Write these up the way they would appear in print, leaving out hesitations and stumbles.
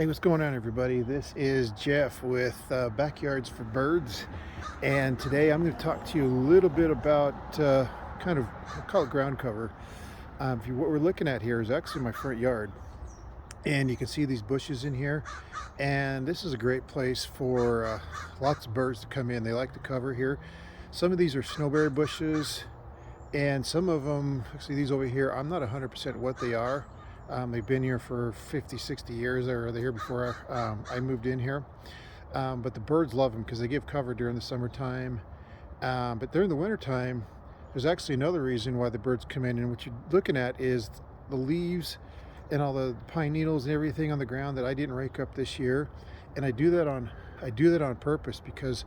Hey, what's going on, everybody? This is Jeff with Backyards for Birds, and today I'm going to talk to you a little bit about kind of, I'll call it ground cover. What we're looking at here is actually my front yard, and you can see these bushes in here, and this is a great place for lots of birds to come in. They like to cover here. Some of these are snowberry bushes, and some of them, actually these over here, I'm not 100% what they are. They've been here for 50, 60 years, or they're here before I moved in here. But the birds love them because they give cover during the summertime. But during the wintertime, there's actually another reason why the birds come in. And what you're looking at is the leaves and all the pine needles and everything on the ground that I didn't rake up this year. And I do that on purpose because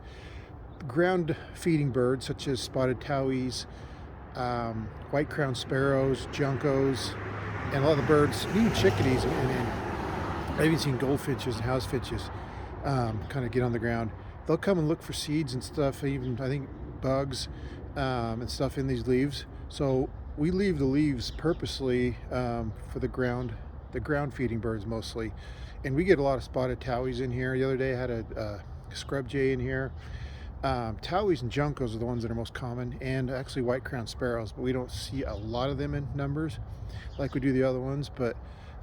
ground feeding birds such as spotted towies, white-crowned sparrows, juncos, and a lot of the birds, even chickadees, and I've even seen goldfinches and house finches kind of get on the ground. They'll come and look for seeds and stuff, even I think bugs and stuff in these leaves. So we leave the leaves purposely for the ground feeding birds mostly. And we get a lot of spotted towies in here. The other day I had a scrub jay in here. Towies and juncos are the ones that are most common, and actually white-crowned sparrows, but we don't see a lot of them in numbers like we do the other ones. But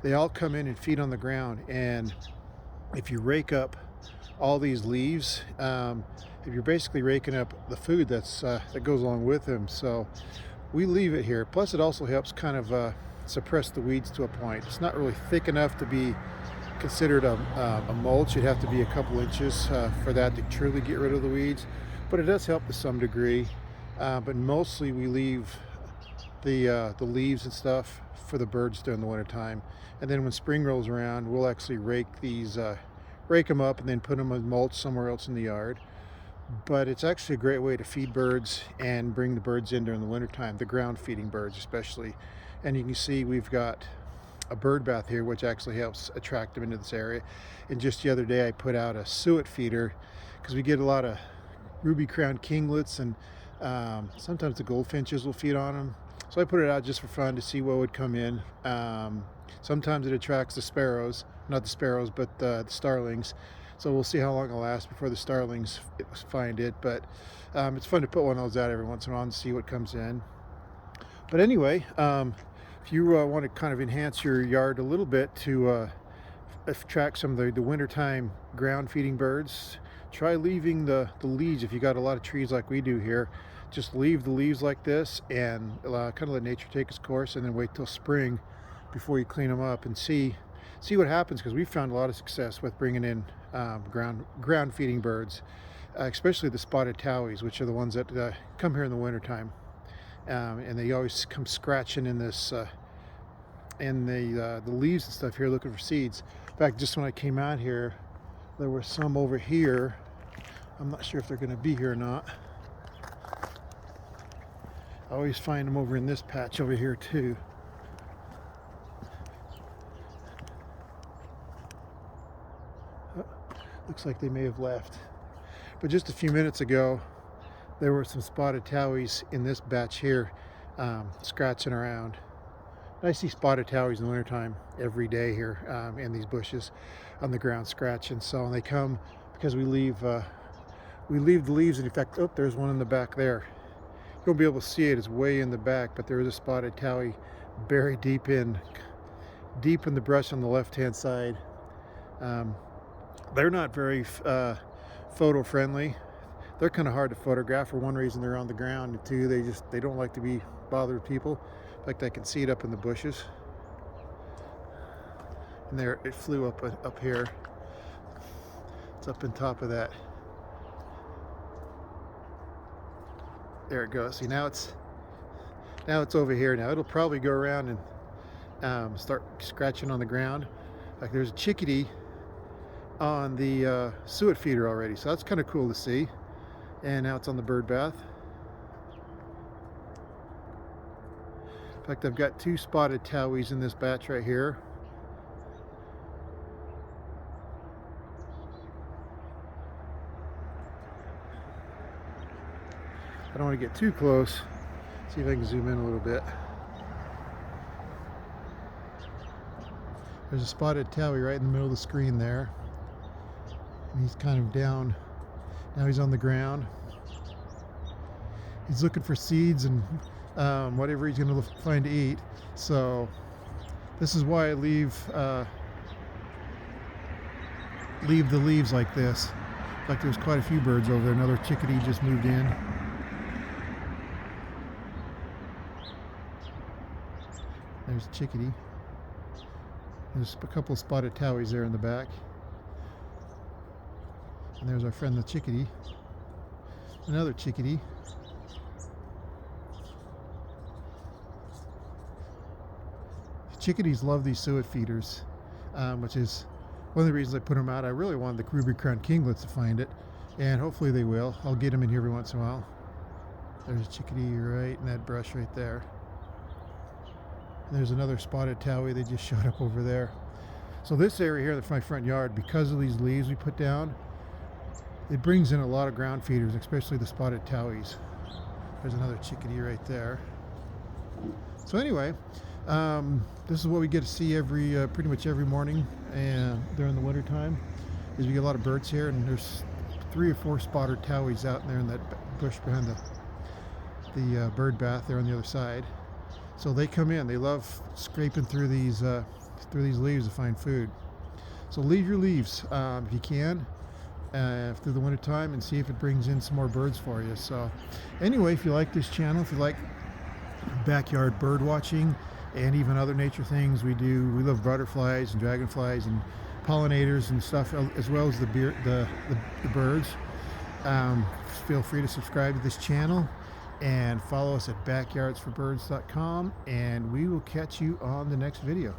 they all come in and feed on the ground, and if you rake up all these leaves, if you're basically raking up the food that goes along with them. So we leave it here. Plus it also helps kind of suppress the weeds to a point. It's not really thick enough to be considered a mulch. It'd have to be a couple inches for that to truly get rid of the weeds, but it does help to some degree. But mostly we leave the leaves and stuff for the birds during the winter time, and then when spring rolls around, we'll actually rake them up and then put them as mulch somewhere else in the yard. But it's actually a great way to feed birds and bring the birds in during the winter time, the ground feeding birds especially. And you can see we've got a bird bath here, which actually helps attract them into this area. And just the other day I put out a suet feeder because we get a lot of ruby-crowned kinglets, and sometimes the goldfinches will feed on them. So I put it out just for fun to see what would come in. Sometimes it attracts the sparrows, not the sparrows, but the starlings. So we'll see how long it'll last before the starlings find it. But it's fun to put one of those out every once in a while and see what comes in. But anyway, if you want to kind of enhance your yard a little bit to attract some of the wintertime ground feeding birds, try leaving the leaves. If you got a lot of trees like we do here, just leave the leaves like this and kind of let nature take its course, and then wait till spring before you clean them up and see what happens. Because we've found a lot of success with bringing in ground feeding birds, especially the spotted towies, which are the ones that come here in the wintertime. And they always come scratching in this in the leaves and stuff here, looking for seeds. In fact, just when I came out here, there were some over here. I'm not sure if they're going to be here or not. I always find them over in this patch over here too. Oh, looks like they may have left. But just a few minutes ago, there were some spotted towies in this batch here, scratching around. I see spotted towies in the wintertime every day here in these bushes on the ground scratching. So they come because we leave the leaves. And in fact, oh, there's one in the back there. You won't be able to see it; it's way in the back, but there is a spotted towie buried deep in the brush on the left-hand side. They're not very photo friendly. They're kind of hard to photograph. For one reason, they're on the ground, and two, they don't like to be bothered with people. In fact, I can see it up in the bushes. And there, it flew up here. It's up on top of that. There it goes. See, now it's over here. Now it'll probably go around and start scratching on the ground. Like there's a chickadee on the suet feeder already, so that's kind of cool to see. And now it's on the bird bath. In fact, I've got two spotted towies in this batch right here. I don't want to get too close. See if I can zoom in a little bit. There's a spotted towie right in the middle of the screen there. And he's kind of down. Now he's on the ground. He's looking for seeds and whatever he's going to find to eat. So this is why I leave the leaves like this. In fact, there's quite a few birds over there. Another chickadee just moved in. There's a chickadee. There's a couple of spotted towies there in the back. And there's our friend the chickadee. Another chickadee. Chickadees love these suet feeders, which is one of the reasons I put them out. I really wanted the ruby crowned kinglets to find it, and hopefully they will. I'll get them in here every once in a while. There's a chickadee right in that brush right there. And there's another spotted towie. They just showed up over there. So this area here, that's my front yard, because of these leaves we put down, it brings in a lot of ground feeders, especially the spotted towies. There's another chickadee right there. So anyway, this is what we get to see pretty much every morning, and during the winter time, is we get a lot of birds here, and there's 3 or 4 spotted towies out there in that bush behind the bird bath there on the other side. So they come in. They love scraping through these leaves to find food. So leave your leaves if you can through the winter time, and see if it brings in some more birds for you. So anyway, if you like this channel, if you like backyard bird watching and even other nature things, we love butterflies and dragonflies and pollinators and stuff, as well as the birds. Feel free to subscribe to this channel and follow us at backyardsforbirds.com, and we will catch you on the next video.